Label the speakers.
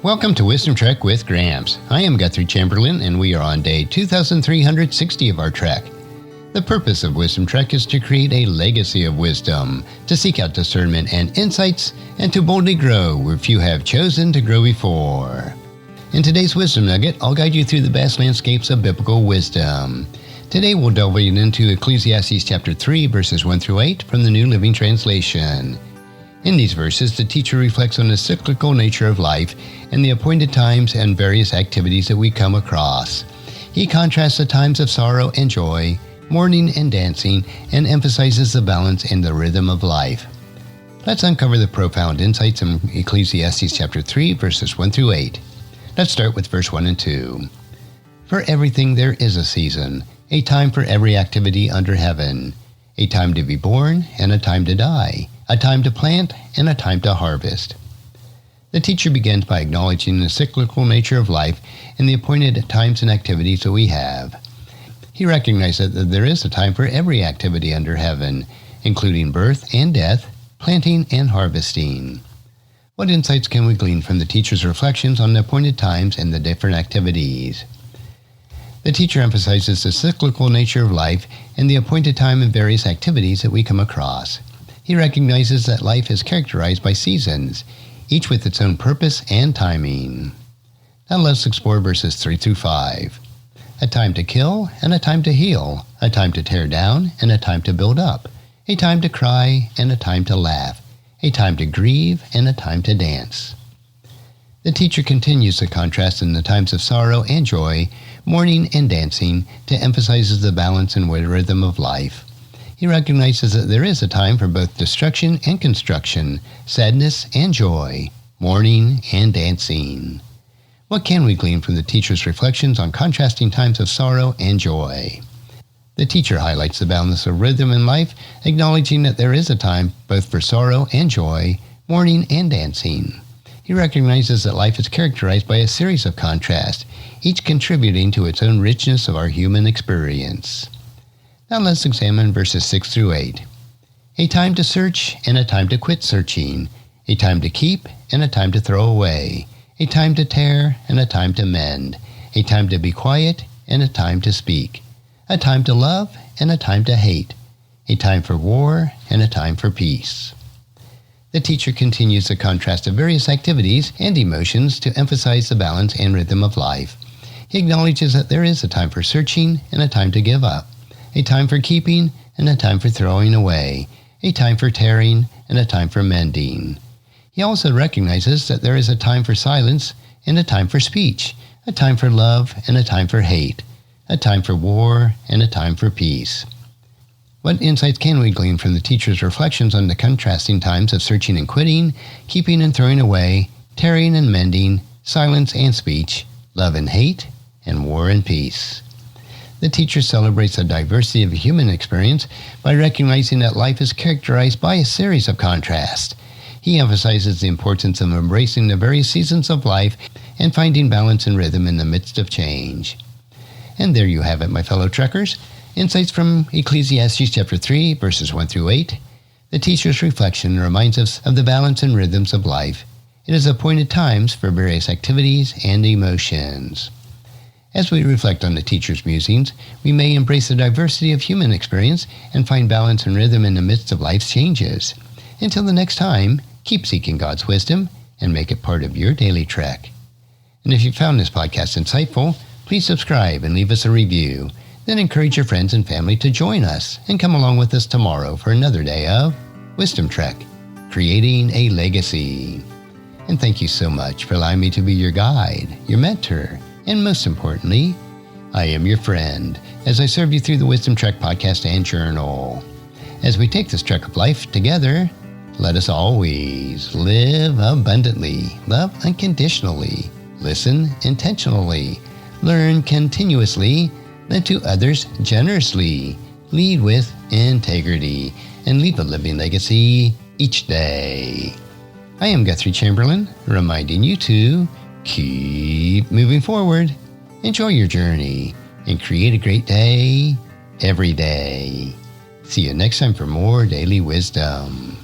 Speaker 1: Welcome to Wisdom Trek with Gramps. I am Guthrie Chamberlain, and we are on day 2360 of our trek. The purpose of Wisdom Trek is to create a legacy of wisdom, to seek out discernment and insights, and to boldly grow where few have chosen to grow before. In today's Wisdom Nugget, I'll guide you through the vast landscapes of biblical wisdom. Today we'll delve into Ecclesiastes chapter 3, verses 1 through 8 from the New Living Translation. In these verses, the teacher reflects on the cyclical nature of life and the appointed times and various activities that we come across. He contrasts the times of sorrow and joy, mourning and dancing, and emphasizes the balance and the rhythm of life. Let's uncover the profound insights in Ecclesiastes chapter 3, verses 1 through 8. Let's start with verse 1 and 2. For everything there is a season, a time for every activity under heaven, a time to be born and a time to die, a time to plant and a time to harvest. The teacher begins by acknowledging the cyclical nature of life and the appointed times and activities that we have. He recognizes that there is a time for every activity under heaven, including birth and death, planting and harvesting. What insights can we glean from the teacher's reflections on the appointed times and the different activities? The teacher emphasizes the cyclical nature of life and the appointed time and various activities that we come across. He recognizes that life is characterized by seasons, each with its own purpose and timing. Now let's explore verses 3 through 5. A time to kill and a time to heal, a time to tear down and a time to build up, a time to cry and a time to laugh, a time to grieve and a time to dance. The teacher continues the contrast in the times of sorrow and joy, mourning and dancing, to emphasize the balance and rhythm of life. He recognizes that there is a time for both destruction and construction, sadness and joy, mourning and dancing. What can we glean from the teacher's reflections on contrasting times of sorrow and joy? The teacher highlights the balance of rhythm in life, acknowledging that there is a time both for sorrow and joy, mourning and dancing. He recognizes that life is characterized by a series of contrasts, each contributing to its own richness of our human experience. Now let's examine verses 6 through 8. A time to search and a time to quit searching, a time to keep and a time to throw away, a time to tear and a time to mend, a time to be quiet and a time to speak, a time to love and a time to hate, a time for war and a time for peace. The teacher continues the contrast of various activities and emotions to emphasize the balance and rhythm of life. He acknowledges that there is a time for searching and a time to give up, a time for keeping and a time for throwing away, a time for tearing and a time for mending. He also recognizes that there is a time for silence and a time for speech, a time for love and a time for hate, a time for war and a time for peace. What insights can we glean from the teacher's reflections on the contrasting times of searching and quitting, keeping and throwing away, tearing and mending, silence and speech, love and hate, and war and peace? The teacher celebrates the diversity of human experience by recognizing that life is characterized by a series of contrasts. He emphasizes the importance of embracing the various seasons of life and finding balance and rhythm in the midst of change. And there you have it, my fellow trekkers. Insights from Ecclesiastes chapter 3, verses 1 through 8. The teacher's reflection reminds us of the balance and rhythms of life. It is appointed times for various activities and emotions. As we reflect on the teacher's musings, we may embrace the diversity of human experience and find balance and rhythm in the midst of life's changes. Until the next time, keep seeking God's wisdom and make it part of your daily trek. And if you found this podcast insightful, please subscribe and leave us a review. Then encourage your friends and family to join us and come along with us tomorrow for another day of Wisdom Trek, creating a legacy. And thank you so much for allowing me to be your guide, your mentor, and most importantly, I am your friend as I serve you through the Wisdom Trek podcast and journal. As we take this trek of life together, let us always live abundantly, love unconditionally, listen intentionally, learn continuously, lend to others generously, lead with integrity, and leave a living legacy each day. I am Guthrie Chamberlain, reminding you to keep moving forward, enjoy your journey, and create a great day every day. See you next time for more daily wisdom.